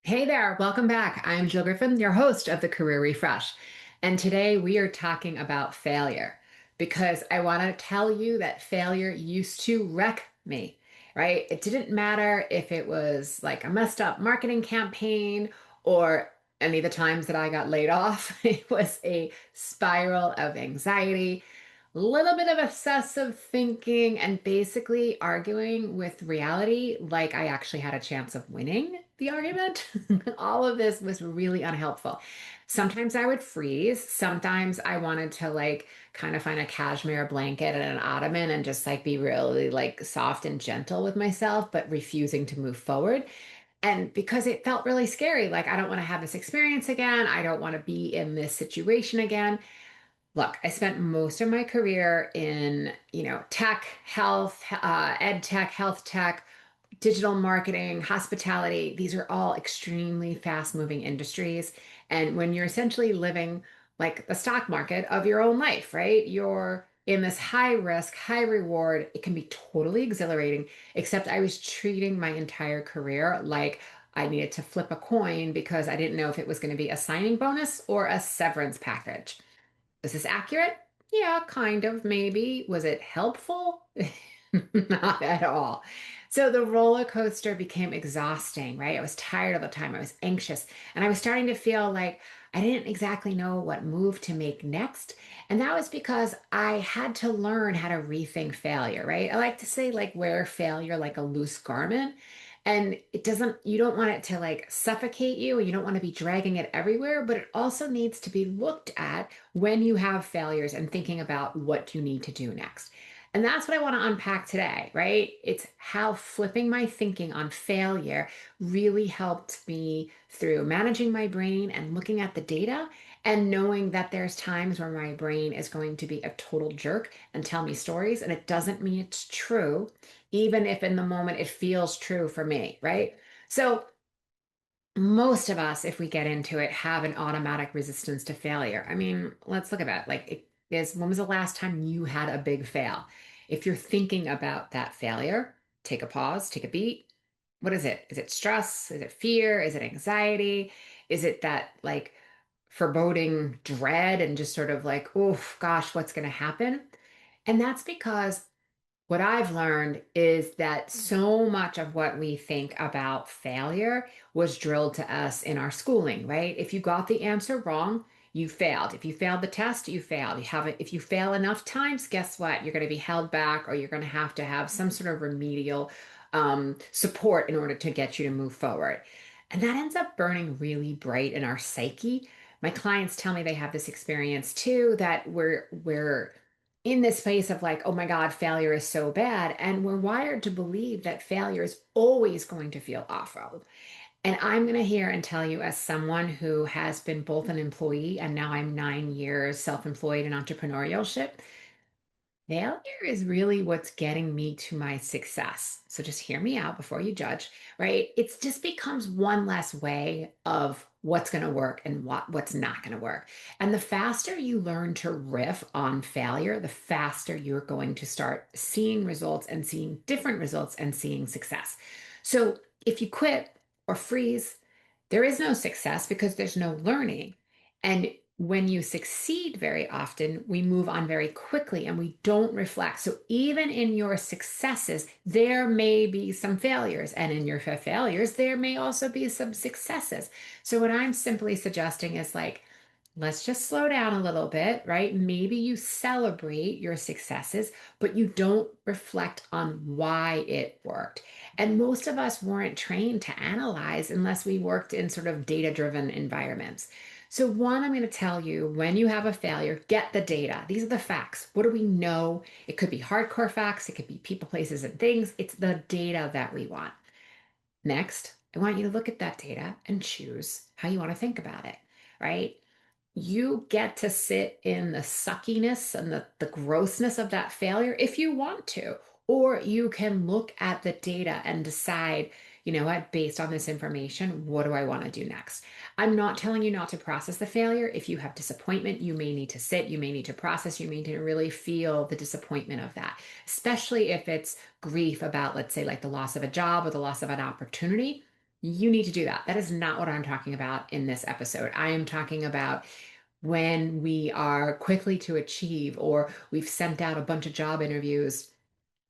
Hey there, welcome back. I'm Jill Griffin, your host of the Career Refresh. And today we are talking about failure because I want to tell you that failure used to wreck me, right? It didn't matter if it was like a messed up marketing campaign or any of the times that I got laid off. It was a spiral of anxiety, little bit of obsessive thinking, and basically arguing with reality like I actually had a chance of winning the argument. All of this was really unhelpful. Sometimes I would freeze. Sometimes I wanted to like kind of find a cashmere blanket and an ottoman and just like be really like soft and gentle with myself, but refusing to move forward. And because it felt really scary, like I don't want to have this experience again. I don't want to be in this situation again. Look, I spent most of my career in, tech, health, ed tech, health tech, digital marketing, hospitality. These are all extremely fast-moving industries. And when you're essentially living like the stock market of your own life, right? You're in this high risk, high reward. It can be totally exhilarating, except I was treating my entire career like I needed to flip a coin because I didn't know if it was going to be a signing bonus or a severance package. Is this accurate? Yeah, kind of, maybe. Was it helpful? Not at all. So the roller coaster became exhausting, right? I was tired all the time. I was anxious, and I was starting to feel like I didn't exactly know what move to make next. And that was because I had to learn how to rethink failure, right? I like to say, like, wear failure like a loose garment. And it doesn't, you don't want it to like suffocate you, and you don't want to be dragging it everywhere, but it also needs to be looked at when you have failures and thinking about what you need to do next. And that's what I want to unpack today, right? It's how flipping my thinking on failure really helped me through managing my brain and looking at the data and knowing that there's times where my brain is going to be a total jerk and tell me stories, and it doesn't mean it's true, even if in the moment it feels true for me, right? So, most of us, if we get into it, have an automatic resistance to failure. I mean, let's look at that. Like, it is when was the last time you had a big fail? If you're thinking about that failure, take a pause, take a beat. What is it? Is it stress? Is it fear? Is it anxiety? Is it that like foreboding dread and just sort of like, oh gosh, what's going to happen? And that's because what I've learned is that so much of what we think about failure was drilled to us in our schooling, right? If you got the answer wrong, you failed. If you failed the test, you failed. You haven't, if you fail enough times, guess what? You're going to be held back or you're going to have some sort of remedial support in order to get you to move forward. And that ends up burning really bright in our psyche. My clients tell me they have this experience too, that we're in this space of like, oh my God, failure is so bad. And we're wired to believe that failure is always going to feel awful. And I'm going to hear and tell you, as someone who has been both an employee and now I'm 9 years self employed in entrepreneurship, failure is really what's getting me to my success. So just hear me out before you judge, right? It just becomes one less way of what's going to work and what's not going to work. And the faster you learn to riff on failure, the faster you're going to start seeing results and seeing different results and seeing success. So if you quit or freeze, there is no success because there's no learning. And when you succeed very often, we move on very quickly and we don't reflect. So even in your successes, there may be some failures. And in your failures, there may also be some successes. So what I'm simply suggesting is like, let's just slow down a little bit, right? Maybe you celebrate your successes, but you don't reflect on why it worked. And most of us weren't trained to analyze unless we worked in sort of data-driven environments. So, one, I'm going to tell you when you have a failure, get the data. These are the facts. What do we know? It could be hardcore facts, it could be people, places, and things. It's the data that we want. Next, I want you to look at that data and choose how you want to think about it, right? You get to sit in the suckiness and the grossness of that failure if you want to. Or you can look at the data and decide, you know what, based on this information, what do I want to do next? I'm not telling you not to process the failure. If you have disappointment, you may need to sit, you may need to process, you may need to really feel the disappointment of that, especially if it's grief about, let's say, like the loss of a job or the loss of an opportunity. You need to do that. That is not what I'm talking about in this episode. I am talking about when we are quickly to achieve, or we've sent out a bunch of job interviews,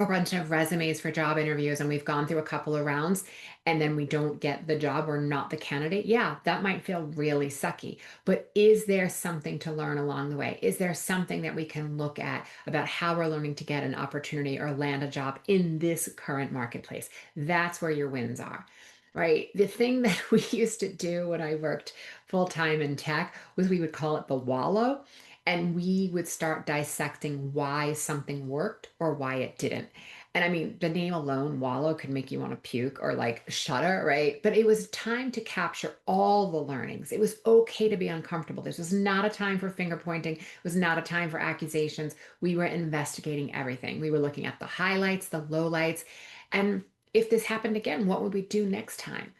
a bunch of resumes for job interviews, and we've gone through a couple of rounds and then we don't get the job, we're not the candidate. Yeah, that might feel really sucky. But is there something to learn along the way? Is there something that we can look at about how we're learning to get an opportunity or land a job in this current marketplace? That's where your wins are. Right. The thing that we used to do when I worked full time in tech was we would call it the wallow, and we would start dissecting why something worked or why it didn't. And I mean, the name alone, wallow, could make you want to puke or like shudder, right? But it was time to capture all the learnings. It was okay to be uncomfortable. This was not a time for finger pointing. It was not a time for accusations. We were investigating everything. We were looking at the highlights, the lowlights, and if this happened again, what would we do next time?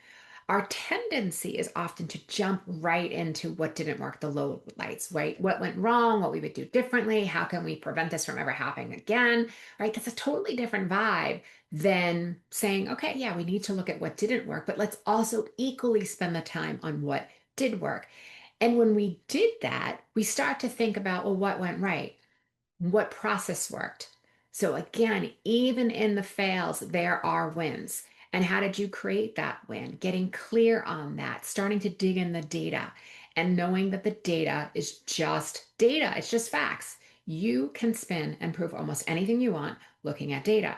Our tendency is often to jump right into what didn't work, the low lights, right? What went wrong, what we would do differently, how can we prevent this from ever happening again, right? That's a totally different vibe than saying, okay, yeah, we need to look at what didn't work, but let's also equally spend the time on what did work. And when we did that, we start to think about, well, what went right? What process worked? So again, even in the fails, there are wins. And how did you create that win? Getting clear on that, starting to dig in the data and knowing that the data is just data, it's just facts. You can spin and prove almost anything you want looking at data.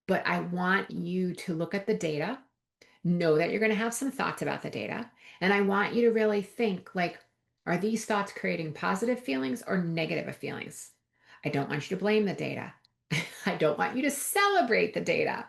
But I want you to look at the data, know that you're going to have some thoughts about the data. And I want you to really think like, are these thoughts creating positive feelings or negative feelings? I don't want you to blame the data. I don't want you to celebrate the data.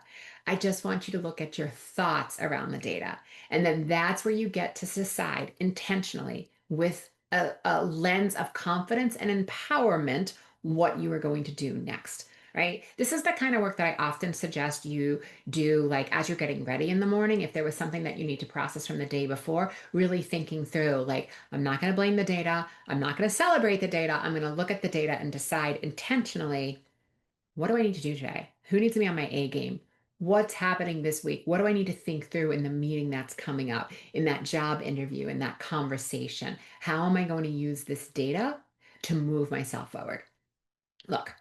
I just want you to look at your thoughts around the data. And then that's where you get to decide intentionally with a lens of confidence and empowerment what you are going to do next. Right? This is the kind of work that I often suggest you do, like as you're getting ready in the morning. If there was something that you need to process from the day before, really thinking through, like, I'm not going to blame the data. I'm not going to celebrate the data. I'm going to look at the data and decide intentionally, what do I need to do today? Who needs to be on my A game? What's happening this week? What do I need to think through in the meeting that's coming up, in that job interview, in that conversation? How am I going to use this data to move myself forward? Look,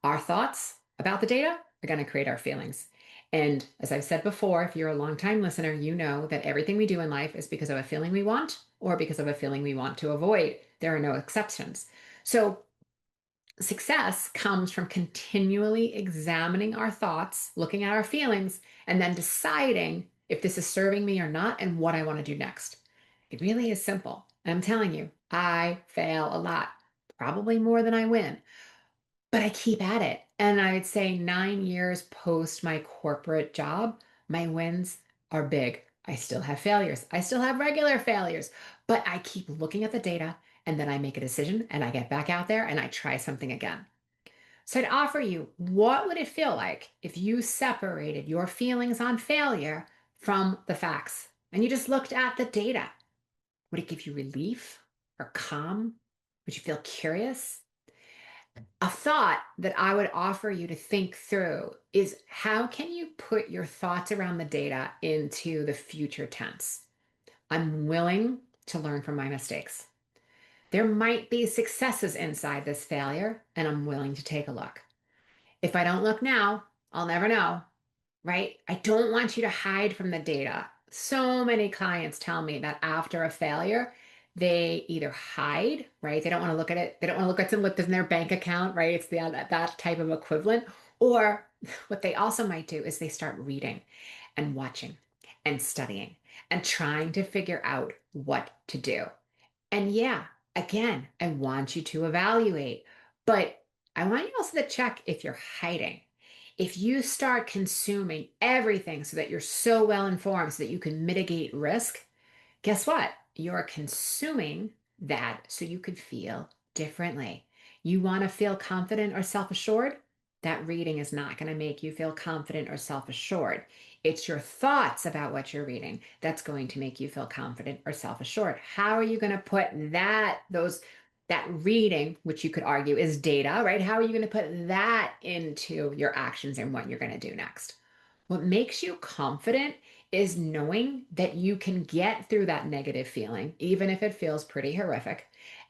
our thoughts about the data are going to create our feelings. And as I've said before, if you're a longtime listener, you know that everything we do in life is because of a feeling we want or because of a feeling we want to avoid. There are no exceptions. So success comes from continually examining our thoughts, looking at our feelings, and then deciding if this is serving me or not and what I want to do next. It really is simple. And I'm telling you, I fail a lot, probably more than I win, but I keep at it. And I would say 9 years post my corporate job, my wins are big. I still have failures. I still have regular failures, but I keep looking at the data and then I make a decision and I get back out there and I try something again. So I'd offer you, what would it feel like if you separated your feelings on failure from the facts and you just looked at the data? Would it give you relief or calm? Would you feel curious? A thought that I would offer you to think through is, how can you put your thoughts around the data into the future tense? I'm willing to learn from my mistakes. There might be successes inside this failure, and I'm willing to take a look. If I don't look now, I'll never know, right? I don't want you to hide from the data. So many clients tell me that after a failure, they either hide, right? They don't want to look at it. They don't want to look at what's in their bank account, right? It's that type of equivalent. Or what they also might do is they start reading and watching and studying and trying to figure out what to do. And yeah, again, I want you to evaluate, but I want you also to check if you're hiding. If you start consuming everything so that you're so well informed so that you can mitigate risk, guess what? You're consuming that so you could feel differently. You want to feel confident or self assured? That reading is not going to make you feel confident or self assured. It's your thoughts about what you're reading that's going to make you feel confident or self assured. How are you going to put that reading, which you could argue is data, right? How are you going to put that into your actions and what you're going to do next? What makes you confident is knowing that you can get through that negative feeling, even if it feels pretty horrific,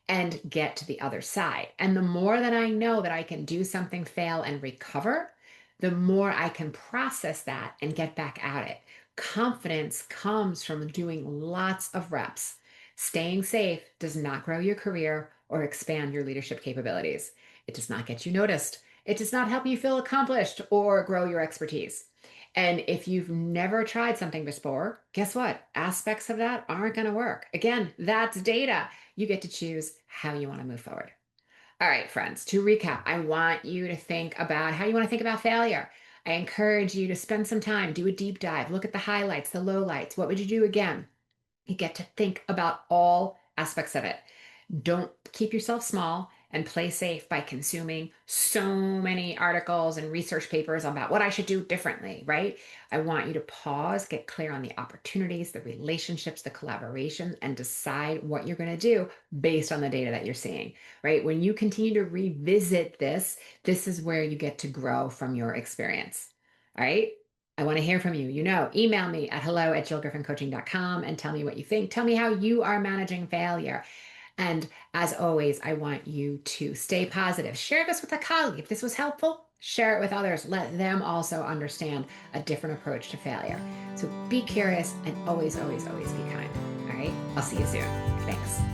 and get to the other side. And the more that I know that I can do something, fail, and recover, the more I can process that and get back at it. Confidence comes from doing lots of reps. Staying safe does not grow your career or expand your leadership capabilities. It does not get you noticed. It does not help you feel accomplished or grow your expertise. And if you've never tried something before, guess what? Aspects of that aren't going to work. Again, that's data. You get to choose how you want to move forward. All right, friends, to recap, I want you to think about how you want to think about failure. I encourage you to spend some time, do a deep dive, look at the highlights, the lowlights. What would you do again? You get to think about all aspects of it. Don't keep yourself small and play safe by consuming so many articles and research papers about what I should do differently, right? I want you to pause, get clear on the opportunities, the relationships, the collaboration, and decide what you're going to do based on the data that you're seeing, right? When you continue to revisit this, this is where you get to grow from your experience. All right. I want to hear from you. Email me at hello@jillgriffincoaching.com and tell me what you think. Tell me how you are managing failure. And as always, I want you to stay positive. Share this with a colleague. If this was helpful, share it with others. Let them also understand a different approach to failure. So be curious and always, always, always be kind. All right. I'll see you soon. Thanks.